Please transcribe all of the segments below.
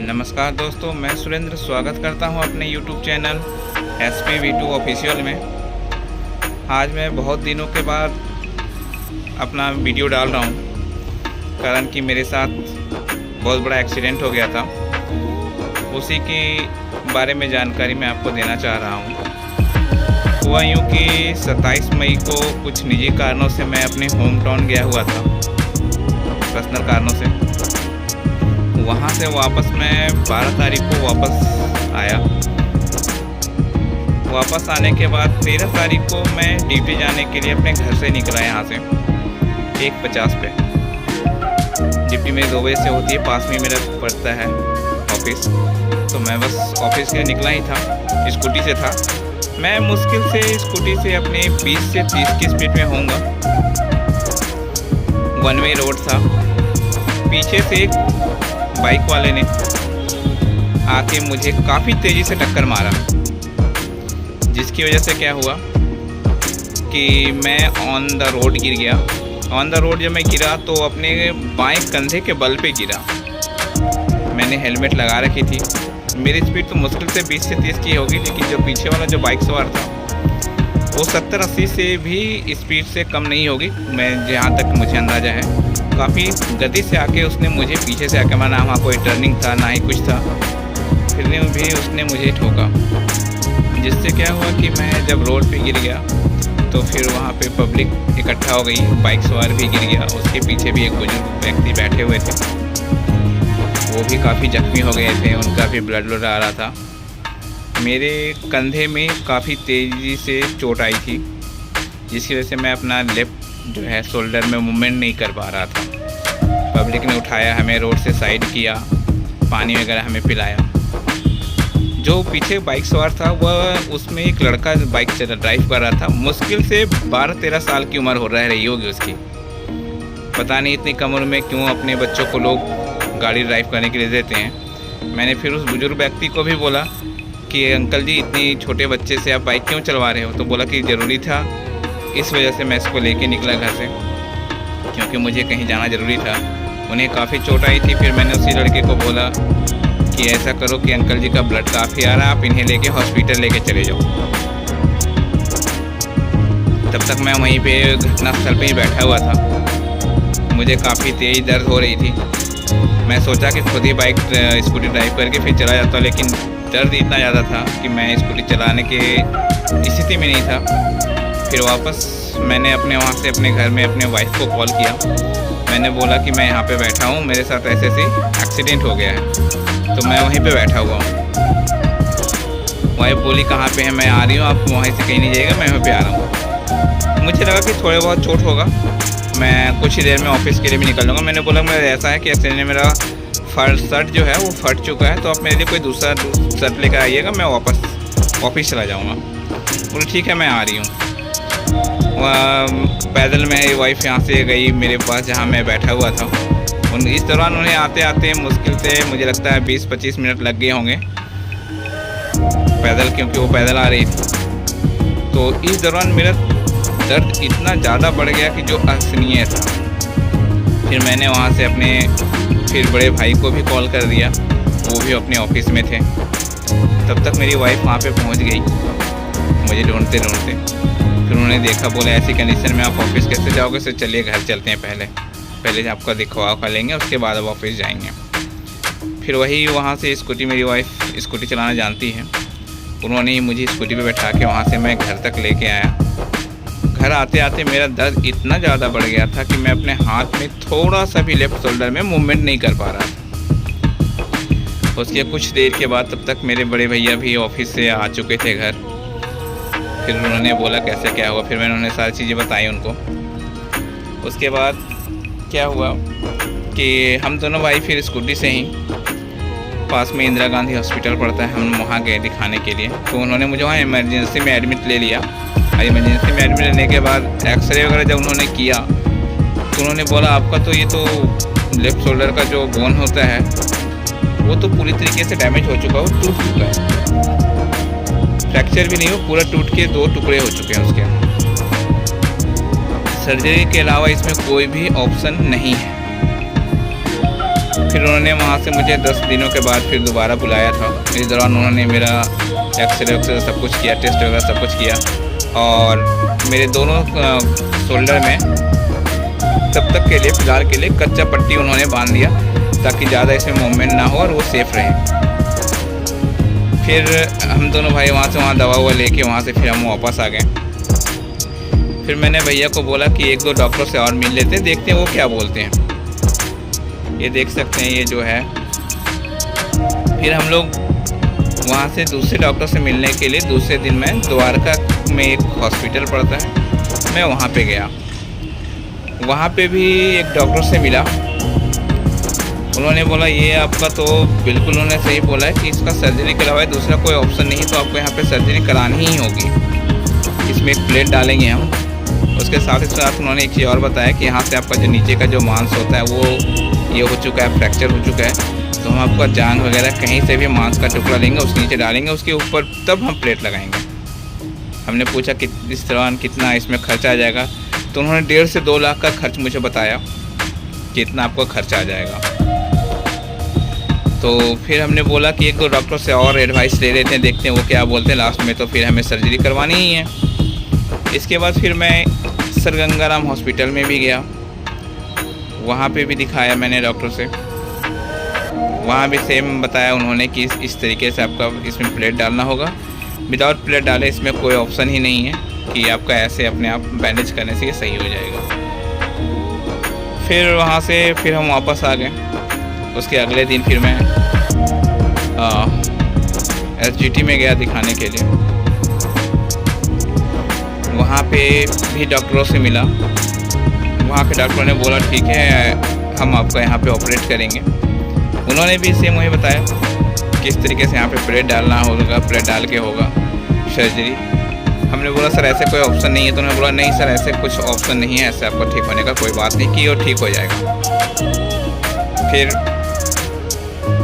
नमस्कार दोस्तों, मैं सुरेंद्र स्वागत करता हूं अपने YouTube चैनल SPV2 ऑफिशियल में। आज मैं बहुत दिनों के बाद अपना वीडियो डाल रहा हूं, कारण कि मेरे साथ बहुत बड़ा एक्सीडेंट हो गया था। उसी के बारे में जानकारी मैं आपको देना चाह रहा हूं। हुआ यूँ कि 27 मई को कुछ निजी कारणों से मैं अपने होम टाउन गया हुआ था, पर्सनल कारणों से। वहाँ से वापस मैं 12 तारीख को वापस आया। वापस आने के बाद 13 तारीख को मैं ड्यूटी जाने के लिए अपने घर से निकला। यहाँ से 1:50 पे ड्यूटी मेरी 2 बजे से होती है, पास में मेरा पड़ता है ऑफिस। तो मैं बस ऑफिस के लिए निकला ही था, स्कूटी से था। मैं मुश्किल से स्कूटी से अपने 20 से 30 की स्पीड में होऊंगा। 1 वे रोड था। पीछे से एक बाइक वाले ने आके मुझे काफ़ी तेज़ी से टक्कर मारा, जिसकी वजह से क्या हुआ कि मैं ऑन द रोड गिर गया। ऑन द रोड जब मैं गिरा तो अपने बाएं कंधे के बल पे गिरा। मैंने हेलमेट लगा रखी थी। मेरी स्पीड तो मुश्किल से 20 से 30 की होगी, लेकिन जो पीछे वाला जो बाइक सवार था वो 70-80 से भी स्पीड से कम नहीं होगी, मैं जहाँ तक मुझे अंदाज़ा है। काफ़ी गति से आके उसने मुझे पीछे से आके मारा। वहाँ कोई टर्निंग था ना ही कुछ था, फिर भी उसने मुझे ठोका, जिससे क्या हुआ कि मैं जब रोड पे गिर गया तो फिर वहाँ पे पब्लिक इकट्ठा हो गई। बाइक सवार भी गिर गया, उसके पीछे भी एक बुजुर्ग व्यक्ति बैठे हुए थे, वो भी काफ़ी जख्मी हो गए थे, उनका भी ब्लड आ रहा था। मेरे कंधे में काफ़ी तेज़ी से चोट आई थी, जिसकी वजह से मैं अपना लेफ़्ट जो है शोल्डर में मूवमेंट नहीं कर पा रहा था। पब्लिक ने उठाया, हमें रोड से साइड किया, पानी वगैरह हमें पिलाया। जो पीछे बाइक सवार था वह, उसमें एक लड़का बाइक ड्राइव कर रहा था। मुश्किल से 12-13 साल की उम्र हो रही होगी उसकी। पता नहीं इतनी कम उम्र में क्यों अपने बच्चों को लोग गाड़ी ड्राइव करने के लिए देते हैं। मैंने फिर उस बुजुर्ग व्यक्ति को भी बोला कि अंकल जी, इतनी छोटे बच्चे से आप बाइक क्यों चलवा रहे हो? तो बोला कि ज़रूरी था, इस वजह से मैं इसको लेके निकला घर से, क्योंकि मुझे कहीं जाना ज़रूरी था। उन्हें काफ़ी चोट आई थी। फिर मैंने उसी लड़के को बोला कि ऐसा करो कि अंकल जी का ब्लड काफ़ी आ रहा है, आप इन्हें लेके हॉस्पिटल लेके चले जाओ। तब तक मैं वहीं पे घटनास्थल पे ही बैठा हुआ था। मुझे काफ़ी तेज़ दर्द हो रही थी। मैं सोचा कि खुद ही स्कूटी ड्राइव करके फिर चला जाता, लेकिन दर्द इतना ज़्यादा था कि मैं स्कूटी चलाने के स्थिति में नहीं था। फिर वापस मैंने वहाँ से अपने घर में अपने वाइफ को कॉल किया। मैंने बोला कि मैं यहाँ पे बैठा हूँ, मेरे साथ ऐसे एक्सीडेंट हो गया है, तो मैं वहीं पे बैठा हुआ हूँ। वाइफ बोली कहाँ पे है? मैं आ रही हूँ, आप वहीं से कहीं नहीं जाइएगा, मैं वहीं पे आ रहा हूँ। मुझे लगा कि थोड़े बहुत चोट होगा, मैं कुछ ही देर में ऑफिस के लिए भी निकल लूँगा। मैंने बोला मेरा ऐसा है कि एक्सीडेंट में मेरा शर्ट जो है वो फट चुका है, तो आप मेरे लिए कोई दूसरा शर्ट लेकर आइएगा, मैं वापस ऑफिस चला जाऊँगा। बोले ठीक है, मैं आ रही हूँ। पैदल में वाइफ यहाँ से गई मेरे पास, जहाँ मैं बैठा हुआ था। इस दौरान उन्हें आते आते मुश्किल से मुझे लगता है 20-25 मिनट लग गए होंगे पैदल, क्योंकि वो पैदल आ रही थी। तो इस दौरान मेरा दर्द इतना ज़्यादा बढ़ गया कि जो असहनीय था। फिर मैंने वहाँ से फिर बड़े भाई को भी कॉल कर दिया, वो भी अपने ऑफिस में थे। तब तक मेरी वाइफ वहाँ पे पहुँच गई मुझे ढूंढते ढूंढते। फिर उन्होंने देखा, बोले ऐसी कंडीशन में आप ऑफिस कैसे जाओगे? सर चलिए घर चलते हैं, पहले आपका दिखवा कर लेंगे, उसके बाद आप ऑफिस जाएंगे। फिर वहाँ से स्कूटी, मेरी वाइफ स्कूटी चलाना जानती है, उन्होंने ही मुझे स्कूटी पे बैठा के वहाँ से मैं घर तक लेके आया। घर आते आते मेरा दर्द इतना ज़्यादा बढ़ गया था कि मैं अपने हाथ में थोड़ा सा भी लेफ्ट शोल्डर में मूवमेंट नहीं कर पा रहा था। उसके कुछ देर के बाद तब तक मेरे बड़े भैया भी ऑफिस से आ चुके थे घर। फिर उन्होंने बोला कैसे क्या हुआ, फिर मैंने उन्हें सारी चीज़ें बताई उनको। उसके बाद क्या हुआ कि हम दोनों भाई फिर स्कूटी से ही, पास में इंदिरा गांधी हॉस्पिटल पड़ता है, हम वहाँ गए दिखाने के लिए। तो उन्होंने मुझे वहाँ इमरजेंसी में एडमिट ले लिया। इमरजेंसी में एडमिट लेने के बाद एक्सरे वगैरह जब उन्होंने किया तो उन्होंने बोला आपका तो ये तो लेफ़्ट शोल्डर का जो बोन होता है वो तो पूरी तरीके से डैमेज हो चुका है, वो टूट चुका है। फ्रैक्चर भी नहीं हो, पूरा टूट के 2 टुकड़े हो चुके हैं उसके। सर्जरी के अलावा इसमें कोई भी ऑप्शन नहीं है। फिर उन्होंने वहाँ से मुझे 10 दिनों के बाद फिर दोबारा बुलाया था। इस दौरान उन्होंने मेरा एक्सरे सब कुछ किया, टेस्ट वगैरह सब कुछ किया, और मेरे दोनों शोल्डर में तब तक के लिए फ़िलहाल के लिए कच्चा पट्टी उन्होंने बांध दिया ताकि ज़्यादा इसमें मूवमेंट ना हो और वो सेफ़ रहे। फिर हम दोनों भाई वहाँ दवा लेके वहाँ से फिर हम वापस आ गए। फिर मैंने भैया को बोला कि 1-2 डॉक्टर से और मिल लेते हैं, देखते हैं वो क्या बोलते हैं। ये देख सकते हैं ये जो है। फिर हम लोग वहाँ से दूसरे डॉक्टर से मिलने के लिए दूसरे दिन मैं द्वारका में एक हॉस्पिटल पड़ता है, मैं वहाँ पे गया। वहाँ पे भी एक डॉक्टर से मिला। उन्होंने बोला ये आपका तो बिल्कुल, उन्होंने सही बोला है कि इसका सर्जरी के अलावा दूसरा कोई ऑप्शन नहीं है, तो आपको यहाँ पे सर्जरी करानी ही होगी। इसमें एक प्लेट डालेंगे हम। उसके साथ ही साथ उन्होंने एक चीज़ और बताया कि यहाँ से आपका जो नीचे का जो मांस होता है वो ये हो चुका है, फ्रैक्चर हो चुका है, तो हम आपका जांघ वगैरह कहीं से भी मांस का टुकड़ा लेंगे, उस नीचे डालेंगे, उसके ऊपर तब हम प्लेट लगाएंगे। हमने पूछा कि इस दौरान कितना इसमें खर्चा आ जाएगा, तो उन्होंने 1.5 से 2 लाख का खर्च मुझे बताया कि इतना आपको खर्चा आ जाएगा। तो फिर हमने बोला कि 1-2 डॉक्टर से और एडवाइस ले लेते हैं, देखते हैं वो क्या बोलते हैं। लास्ट में तो फिर हमें सर्जरी करवानी ही है। इसके बाद फिर मैं सर गंगाराम हॉस्पिटल में भी गया, वहाँ पे भी दिखाया मैंने डॉक्टर से। वहाँ भी सेम बताया उन्होंने कि इस तरीके से आपका इसमें प्लेट डालना होगा। विदाउट प्लेट डाले इसमें कोई ऑप्शन ही नहीं है कि आपका ऐसे अपने आप बैंडेज करने से ये सही हो जाएगा। फिर वहाँ से फिर हम वापस आ गए। उसके अगले दिन फिर मैं SGT में गया दिखाने के लिए। वहाँ पे भी डॉक्टरों से मिला। वहाँ के डॉक्टरों ने बोला ठीक है हम आपका यहाँ पे ऑपरेट करेंगे। उन्होंने भी सेम वही बताया किस तरीके से यहाँ पे प्लेट डालना होगा, प्लेट डाल के होगा सर्जरी। हमने बोला सर ऐसे कोई ऑप्शन नहीं है, तो उन्होंने बोला नहीं सर ऐसे कुछ ऑप्शन नहीं है, ऐसे आपको ठीक होने का कोई बात नहीं की और ठीक हो जाएगा। फिर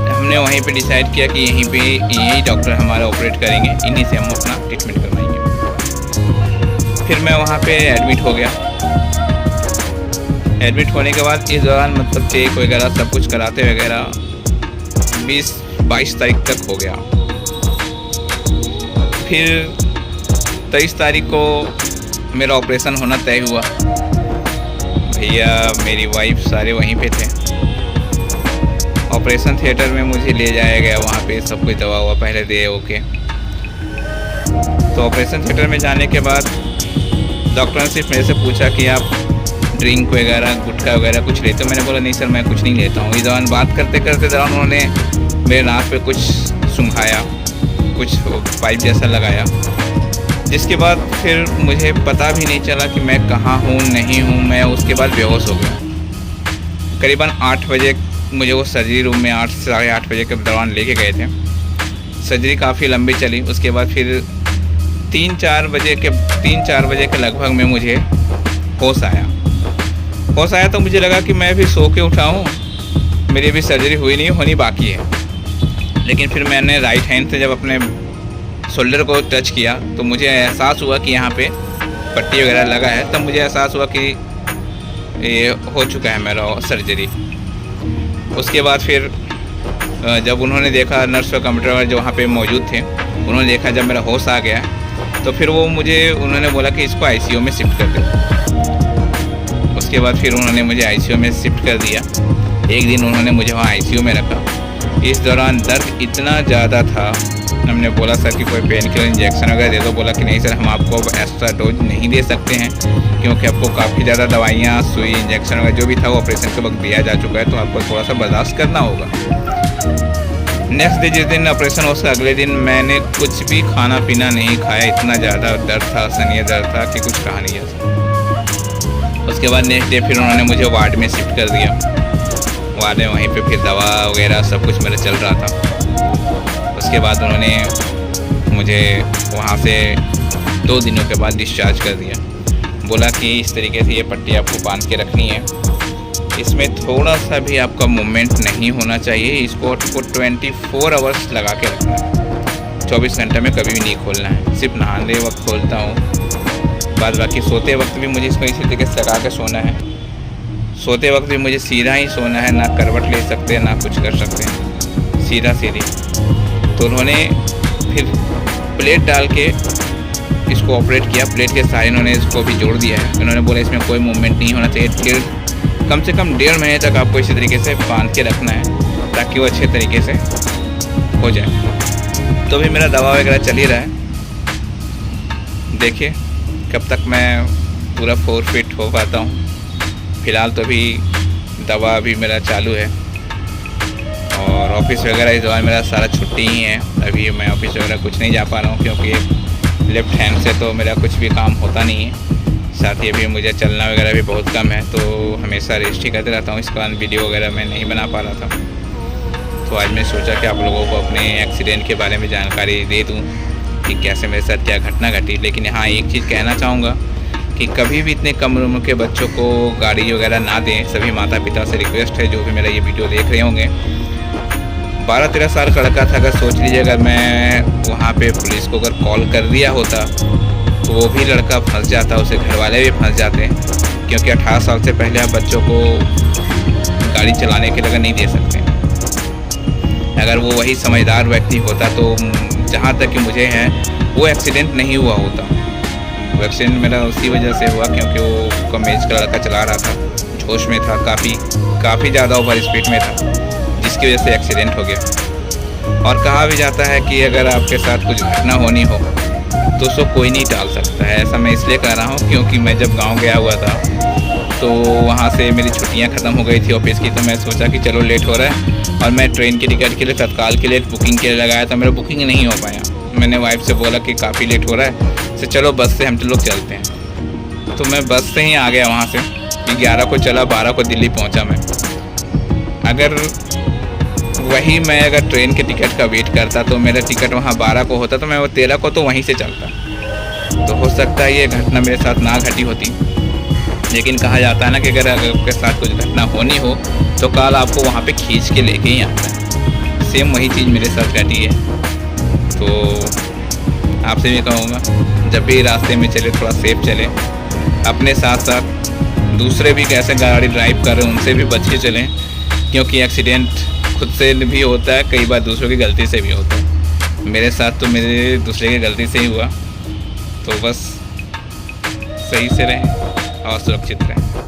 हमने वहीं पे डिसाइड किया कि यहीं पे यही डॉक्टर हमारा ऑपरेट करेंगे, इन्हीं से हम अपना ट्रीटमेंट करवाएंगे। फिर मैं वहाँ पे एडमिट हो गया। एडमिट होने के बाद इस दौरान मतलब चेक वगैरह सब कुछ कराते वगैरह 20-22 तारीख तक हो गया। फिर 23 तारीख को मेरा ऑपरेशन होना तय हुआ। भैया मेरी वाइफ सारे वहीं पे थे। ऑपरेशन थिएटर में मुझे ले जाया गया, वहाँ पे सब कुछ दवा हुआ पहले दे ओके। तो ऑपरेशन थिएटर में जाने के बाद डॉक्टर ने सिर्फ मेरे से पूछा कि आप ड्रिंक वगैरह गुटखा वगैरह कुछ लेते हो? मैंने बोला नहीं सर मैं कुछ नहीं लेता हूँ। इस दौरान बात करते करते दौरान उन्होंने मेरे नाक पे कुछ सुंघाया, कुछ पाइप जैसा लगाया, जिसके बाद फिर मुझे पता भी नहीं चला कि मैं कहाँ हूँ नहीं हूँ। मैं उसके बाद बेहोश हो गया। करीबन 8 बजे मुझे वो सर्जरी रूम में 8 से 8:30 बजे के दौरान लेके गए थे। सर्जरी काफ़ी लंबी चली। उसके बाद फिर 3-4 बजे के लगभग में मुझे होश आया तो मुझे लगा कि मैं भी सो के उठा हूँ, मेरी अभी सर्जरी हुई नहीं, होनी बाकी है। लेकिन फिर मैंने राइट हैंड से जब अपने शोल्डर को टच किया तो मुझे एहसास हुआ कि यहाँ पे पट्टी वगैरह लगा है। तब मुझे एहसास हुआ कि ये हो चुका है मेरा सर्जरी। उसके बाद फिर जब उन्होंने देखा, नर्स और कंप्यूटर जो वहाँ पे मौजूद थे, उन्होंने देखा जब मेरा होश आ गया तो फिर वो उन्होंने बोला कि इसको ICU में शिफ्ट कर दो। उसके बाद फिर उन्होंने मुझे ICU में शिफ्ट कर दिया। एक दिन उन्होंने मुझे वहाँ ICU में रखा। इस दौरान दर्द इतना ज़्यादा था, हमने बोला सर कि कोई पेन किलर इंजेक्शन वगैरह दे दो। बोला कि नहीं सर हम आपको एक्स्ट्रा डोज नहीं दे सकते हैं, क्योंकि आपको काफ़ी ज़्यादा दवाइयाँ, सुई, इंजेक्शन वगैरह जो भी था वो ऑपरेशन के वक्त दिया जा चुका है, तो आपको थोड़ा सा बर्दाश्त करना होगा। नेक्स्ट डे जिस दिन ऑपरेशन हो, उसका अगले दिन मैंने कुछ भी खाना पीना नहीं खाया। इतना ज़्यादा दर्द था, असहनीय दर्द था कि कुछ कहा नहीं जा सकता। उसके बाद नेक्स्ट डे फिर उन्होंने मुझे वार्ड में शिफ्ट कर दिया। वार्ड में वहीं पे फिर दवा वगैरह सब कुछ मेरा चल रहा था। उसके बाद उन्होंने मुझे वहाँ से 2 दिनों के बाद डिस्चार्ज कर दिया। बोला कि इस तरीके से ये पट्टी आपको बांध के रखनी है, इसमें थोड़ा सा भी आपका मूवमेंट नहीं होना चाहिए। इसको 24 आवर्स लगा के रखना है, 24 घंटे में कभी भी नहीं खोलना है। सिर्फ नहाने वक्त खोलता हूँ, बाद बाकी सोते वक्त भी मुझे इसको इसी तरीके से लगा के सोना है। सोते वक्त भी मुझे सीधा ही सोना है, ना करवट ले सकते हैं ना कुछ कर सकते हैं, सीधा सीधी। तो उन्होंने फिर प्लेट डाल के इसको ऑपरेट किया। प्लेट के साथ इन्होंने इसको भी जोड़ दिया है। इन्होंने बोला इसमें कोई मूवमेंट नहीं होना चाहिए। कम से कम 1.5 महीने तक आपको इसी तरीके से बांध के रखना है ताकि वो अच्छे तरीके से हो जाए। तो भी मेरा दवा वगैरह चल ही रहा है। देखिए कब तक मैं पूरा 4 फिट हो पाता हूँ। फ़िलहाल तो अभी दवा अभी मेरा चालू है और ऑफिस वगैरह इस दौरान मेरा सारा छुट्टी ही है। अभी मैं ऑफिस वगैरह कुछ नहीं जा पा रहा हूँ क्योंकि लेफ़्ट हैंड से तो मेरा कुछ भी काम होता नहीं है। साथ ही अभी मुझे चलना वगैरह भी बहुत कम है, तो हमेशा रेस्ट ही करते रहता हूँ। इस कारण वीडियो वगैरह मैं नहीं बना पा रहा था। तो आज मैं सोचा कि आप लोगों को अपने एक्सीडेंट के बारे में जानकारी दे दूँ कि कैसे मेरे साथ क्या घटना घटी। लेकिन हाँ, एक चीज़ कहना चाहूँगा कि कभी भी इतने कम उम्र के बच्चों को गाड़ी वगैरह ना दें। सभी माता पिता से रिक्वेस्ट है जो भी मेरा ये वीडियो देख रहे होंगे। 12-13 साल का लड़का था। अगर सोच लीजिए अगर मैं वहाँ पे पुलिस को अगर कॉल कर दिया होता तो वो भी लड़का फंस जाता, उसे घर वाले भी फंस जाते, क्योंकि 18 साल से पहले आप बच्चों को गाड़ी चलाने के लिए नहीं दे सकते। अगर वो वही समझदार व्यक्ति होता तो जहाँ तक कि मुझे है वो एक्सीडेंट नहीं हुआ होता। वो एक्सीडेंट मेरा उसी वजह से हुआ क्योंकि वो कम एज का लड़का चला रहा था, जोश में था, काफ़ी ज़्यादा ओवर स्पीड में था, जिसकी वजह से एक्सीडेंट हो गया। और कहा भी जाता है कि अगर आपके साथ कुछ घटना होनी हो तो उसको कोई नहीं टाल सकता है। ऐसा मैं इसलिए कह रहा हूँ क्योंकि मैं जब गांव गया हुआ था तो वहाँ से मेरी छुट्टियाँ ख़त्म हो गई थी ऑफिस की। तो मैं सोचा कि चलो लेट हो रहा है और मैं ट्रेन की टिकट के लिए तत्काल के लिए बुकिंग के लिए लगाया था। मेरा बुकिंग नहीं हो पाया। मैंने वाइफ से बोला कि काफ़ी लेट हो रहा है तो चलो बस से हम लोग चलते हैं। तो मैं बस से ही आ गया वहाँ से कि 11 को चला, 12 को दिल्ली पहुँचा मैं। अगर वही मैं अगर ट्रेन के टिकट का वेट करता तो मेरा टिकट वहाँ 12 को होता तो मैं वो 13 को तो वहीं से चलता। तो हो सकता है ये घटना मेरे साथ ना घटी होती। लेकिन कहा जाता है ना कि अगर आपके साथ कुछ घटना होनी हो तो काल आपको वहाँ पे खींच के लेके ही आता है। सेम वही चीज़ मेरे साथ घटी है। तो आपसे भी कहूँगा जब भी रास्ते में चले थोड़ा सेफ चले, अपने साथ साथ दूसरे भी कैसे गाड़ी ड्राइव कर रहे हैं उनसे भी बच के चलें, क्योंकि एक्सीडेंट खुद से भी होता है, कई बार दूसरों की गलती से भी होता है। मेरे साथ तो मेरे दूसरे की गलती से ही हुआ। तो बस सही से रहें और सुरक्षित रहें।